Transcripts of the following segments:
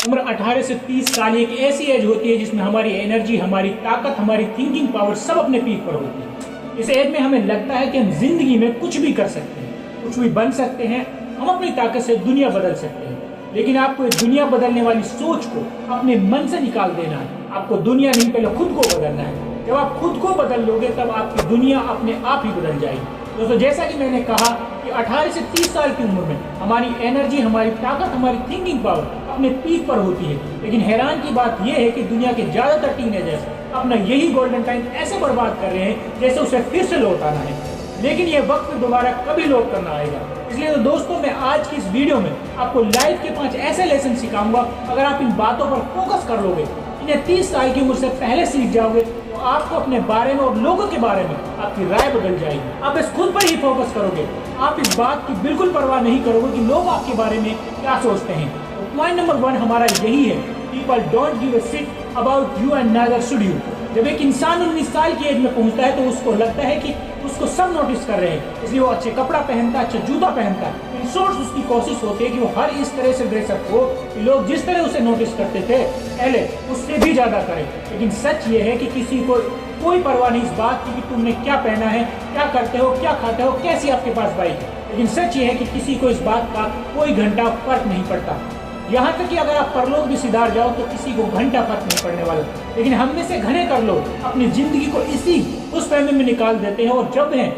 उम्र 18 से 30 साल एक ऐसी एज होती है जिसमें हमारी एनर्जी, हमारी ताकत, हमारी थिंकिंग पावर सब अपने पीक पर होती है। इस एज में हमें लगता है कि हम जिंदगी में कुछ भी कर सकते हैं, कुछ भी बन सकते हैं, हम अपनी ताकत से दुनिया बदल सकते हैं। लेकिन आपको इस दुनिया बदलने वाली सोच को अपने मन से निकाल देना है। आपको दुनिया नहीं, पहले खुद को बदलना है। जब आप खुद को बदल लोगे तब आपकी दुनिया अपने आप ही बदल जाएगी। दोस्तों, जैसा कि मैंने कहा कि 18 से 30 साल की उम्र में हमारी एनर्जी, हमारी ताकत, हमारी थिंकिंग पावर अपने पीक पर होती है। लेकिन हैरान की बात यह है कि दुनिया के ज़्यादातर टीनेजर्स अपना यही गोल्डन टाइम ऐसे बर्बाद कर रहे हैं जैसे उसे फिर से लौट आना है। लेकिन यह वक्त दोबारा कभी लौट कर ना आएगा। इसलिए तो दोस्तों, मैं आज की इस वीडियो में आपको लाइफ के 5 ऐसे लेसन सिखाऊंगा। अगर आप इन बातों पर फोकस कर लोगे, इन्हें 30 साल की उम्र से पहले सीख जाओगे, तो आपको अपने बारे में और लोगों के बारे में आपकी राय बदल जाएगी। आप इस खुद पर ही फोकस करोगे। आप इस बात की बिल्कुल परवाह नहीं करोगे कि लोग आपके बारे में क्या सोचते हैं। तो पॉइंट नंबर 1 हमारा यही है, people don't give a shit about you and neither should you. जब एक इंसान 19 साल की एज में पहुंचता है तो उसको लगता है कि उसको सब नोटिस कर रहे हैं, इसलिए वो अच्छे कपड़ा पहनता है, अच्छा जूता पहनता है। इन शॉर्ट्स उसकी कोशिश होती है कि वो हर इस तरह से ड्रेसअप हो कि लोग जिस तरह उसे नोटिस करते थे पहले उससे भी ज़्यादा करें। लेकिन सच ये है कि किसी को कोई परवाह नहीं इस बात की कि तुमने क्या पहना है, क्या करते हो, क्या खाते हो, कैसी आपके पास बाइक है। लेकिन सच ये है कि किसी को इस बात का कोई घंटा फर्क नहीं पड़ता। यहाँ तक कि अगर आप परलोक भी सिधार जाओ तो किसी को घंटा फर्क नहीं पड़ने वाला। लेकिन हम में से घने कर लोग अपनी जिंदगी को इसी उस फहमी में निकाल देते हैं, और जब है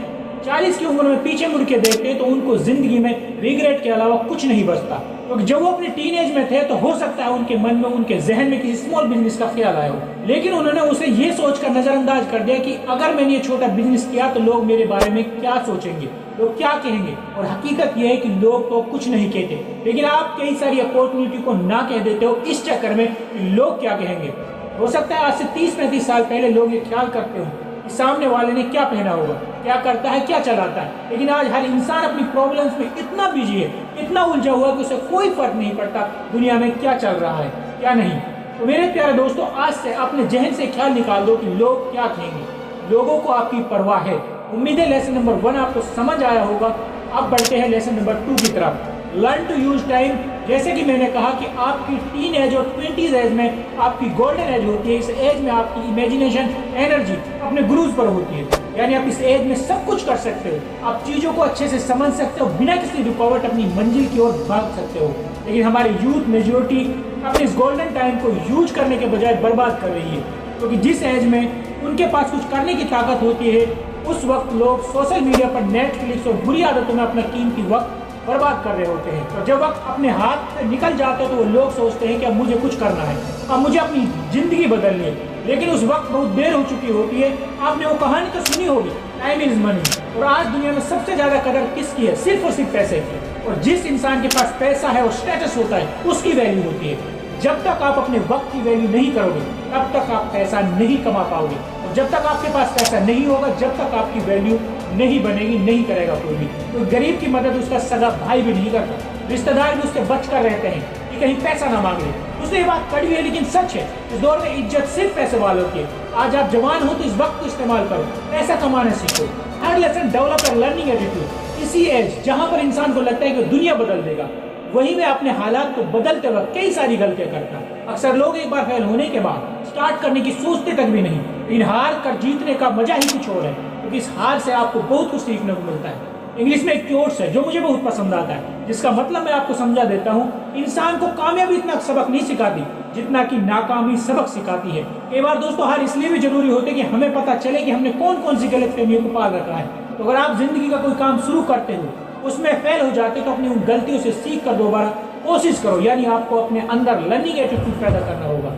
40 की उम्र में पीछे मुड़ के देखते हैं तो उनको जिंदगी में रिग्रेट के अलावा कुछ नहीं बचता। क्योंकि जब वो अपने टीनेज में थे तो हो सकता है उनके मन में, उनके जहन में किसी स्मॉल बिजनेस का ख्याल आया हो, लेकिन उन्होंने उसे ये सोचकर नजरअंदाज कर दिया कि अगर मैंने ये छोटा बिजनेस किया तो लोग मेरे बारे में क्या सोचेंगे, लोग क्या कहेंगे। और हकीकत यह है कि लोग तो कुछ नहीं कहते, लेकिन आप कई सारी अपॉर्चुनिटी को ना कह देते हो इस चक्कर में कि लोग क्या कहेंगे। हो सकता है आज से 30-35 साल पहले लोग ये ख्याल करते हो कि सामने वाले ने क्या पहना होगा, क्या करता है, क्या चलाता है। लेकिन आज हर इंसान अपनी प्रॉब्लम्स में इतना बिजी है, इतना उलझा हुआ है कि उसे कोई फर्क नहीं पड़ता दुनिया में क्या चल रहा है, क्या नहीं। तो मेरे प्यारे दोस्तों, आज से अपने जहन से ख्याल निकाल दो कि लोग क्या कहेंगे। लोगों को आपकी परवाह है। उम्मीद है लेसन नंबर 1 आपको समझ आया होगा। अब बढ़ते हैं लेसन नंबर 2 की तरफ, लर्न टू यूज टाइम। जैसे कि मैंने कहा कि आपकी टीन एज और 20s एज में आपकी गोल्डन एज होती है। इस एज में आपकी इमेजिनेशन, एनर्जी अपने गुरूज पर होती है। यानी आप इस एज में सब कुछ कर सकते हो। आप चीज़ों को अच्छे से समझ सकते हो, बिना किसी रुकावट अपनी मंजिल की ओर भाग सकते हो। लेकिन हमारी यूथ मेजोरिटी अपने इस गोल्डन टाइम को यूज करने के बजाय बर्बाद कर रही है। क्योंकि जिस एज में उनके पास कुछ करने की ताकत होती है, उस वक्त लोग सोशल मीडिया पर, नेटफ्लिक्स और बुरी आदतों में अपना कीमती वक्त बर्बाद कर रहे होते हैं। और जब वक्त अपने हाथ से निकल जाते हैं तो वो लोग सोचते हैं कि अब मुझे कुछ करना है, अब मुझे अपनी जिंदगी बदलनी है। लेकिन उस वक्त बहुत देर हो चुकी होती है। आपने वो कहानी तो सुनी होगी, टाइम इज मनी। और आज दुनिया में सबसे ज्यादा कदर किसकी है? सिर्फ और सिर्फ पैसे की। और जिस इंसान के पास पैसा है और स्टेटस होता है उसकी वैल्यू होती है। जब तक आप अपने वक्त की वैल्यू नहीं करोगे तब तक आप पैसा नहीं कमा पाओगे। और जब तक आपके पास पैसा नहीं होगा, जब तक आपकी वैल्यू नहीं बनेगी, नहीं करेगा कोई भी। तो गरीब की मदद उसका सगा भाई भी नहीं करता, रिश्तेदार भी उससे बच कर रहते हैं कि कहीं पैसा ना मांग ले। उसने ये बात कड़वी है लेकिन सच है। इस दौर में इज्जत सिर्फ पैसे वालों की है। आज आप जवान हो तो इस वक्त को इस्तेमाल करो, पैसा कमाना सीखो। हर लेसन डेवलप कर लर्निंग एटीट्यूड। इसी एज जहाँ पर इंसान को लगता है कि दुनिया बदल देगा, वहीं में अपने हालात को बदलते वक्त कई सारी गलतियां करता है। अक्सर लोग एक बार फेल होने के बाद स्टार्ट करने की सोचते तक भी नहीं। इन हार कर जीतने का मजा ही कुछ और है, क्योंकि इस हार से आपको बहुत कुछ सीखने को मिलता है। इंग्लिश में एक कोट्स है जो मुझे बहुत पसंद आता है, जिसका मतलब मैं आपको समझा देता हूँ। इंसान को कामयाबी इतना सबक नहीं सिखाती जितना कि नाकामी सबक सिखाती है। कई बार दोस्तों हार इसलिए भी जरूरी होती है कि हमें पता चले कि हमने कौन कौन सी गलतफहमियों को पाल रखा है। तो अगर आप जिंदगी का कोई काम शुरू करते हो, उसमें फेल हो जाते तो अपनी उन गलतियों से सीख कर दोबारा कोशिश करो। यानी आपको अपने अंदर लर्निंग एटीट्यूड पैदा करना होगा,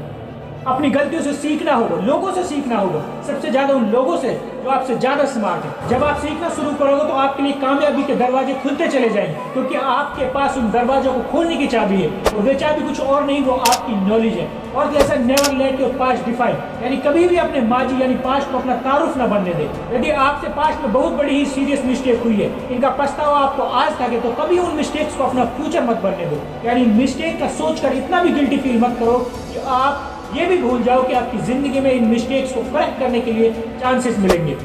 अपनी गलतियों से सीखना होगा, लोगों से सीखना होगा, सबसे ज्यादा उन लोगों से जो आपसे ज्यादा स्मार्ट है। जब आप सीखना शुरू करोगे तो आपके लिए कामयाबी के दरवाजे खुलते चले जाएंगे, क्योंकि आपके पास उन दरवाजों को खोलने की चाबी है। और वे चाबी कुछ और नहीं, वो आपकी नॉलेज है। और जैसा never let your past define, यानी कभी भी अपने माजी यानी पास्ट को अपना तारुफ न बनने दे। यदि आपसे पास्ट में बहुत बड़ी ही सीरियस मिस्टेक हुई है, इनका पछतावा आपको आज तक है, तो कभी उन मिस्टेक्स को अपना फ्यूचर मत बनने दो। यानी मिस्टेक का सोचकर इतना भी गिल्टी फील मत करो कि आप ये भी भूल जाओ कि आपकी जिंदगी में इन मिस्टेक्स को करेक्ट करने के लिए चांसेस मिलेंगे।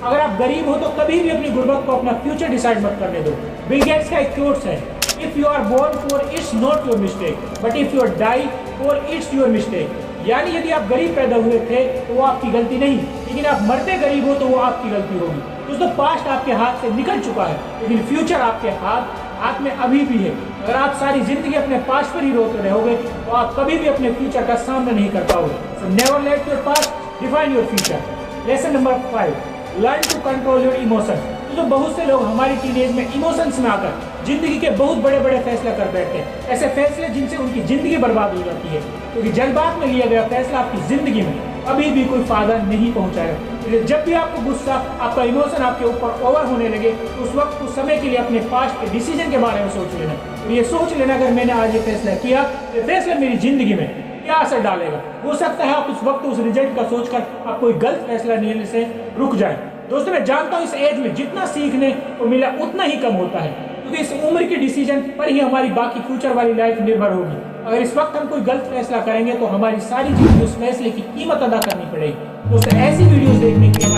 अगर आप गरीब हो तो कभी भी अपनी गुर्बत को अपना फ्यूचर डिसाइड मत करने दो। बिल गेट्स का एक कोट्स है, if you are born poor it's not your mistake, but if you are die poor it's your mistake. यानी यदि आप गरीब पैदा हुए थे तो वो आपकी गलती नहीं, लेकिन आप मरते गरीब हो तो वो आपकी गलती होगी। दोस्तों पास्ट आपके हाथ से निकल चुका है, लेकिन फ्यूचर आपके हाथ में अभी भी है। अगर आप सारी जिंदगी अपने पास्ट पर ही रोते रहोगे तो आप कभी भी अपने फ्यूचर का सामना नहीं कर पाओगे। So never let your past define your future. Lesson number 5, learn to control your emotion. तो बहुत से लोग हमारी टीनेज में इमोशंस में आकर जिंदगी के बहुत बड़े बड़े फैसले कर बैठते हैं, ऐसे फैसले जिनसे उनकी जिंदगी बर्बाद हो जाती है, क्योंकि जल्दबाज में लिया गया फैसला आपकी जिंदगी में कभी भी कोई फायदा नहीं पहुंचाएगा। इसलिए जब भी आपको गुस्सा, आपका इमोशन आपके ऊपर ओवर होने लगे तो उस वक्त कुछ समय के लिए अपने पास्ट के डिसीजन के बारे में सोच लेना। तो ये सोच लेना अगर मैंने आज ये फैसला किया तो फैसला मेरी जिंदगी में क्या असर डालेगा। हो सकता है आप उस वक्त उस रिजल्ट का सोचकर आप कोई गलत फैसला लेने से रुक जाए। दोस्तों मैं जानता हूँ इस एज में जितना सीखने को मिला उतना ही कम होता है, क्योंकि इस उम्र के डिसीजन पर ही हमारी बाकी फ्यूचर वाली लाइफ निर्भर होगी। अगर इस वक्त हम कोई गलत फैसला करेंगे तो हमारी सारी जिंदगी उस फैसले की कीमत अदा करनी पड़ेगी। दोस्तों ऐसी वीडियोस देखने के लिए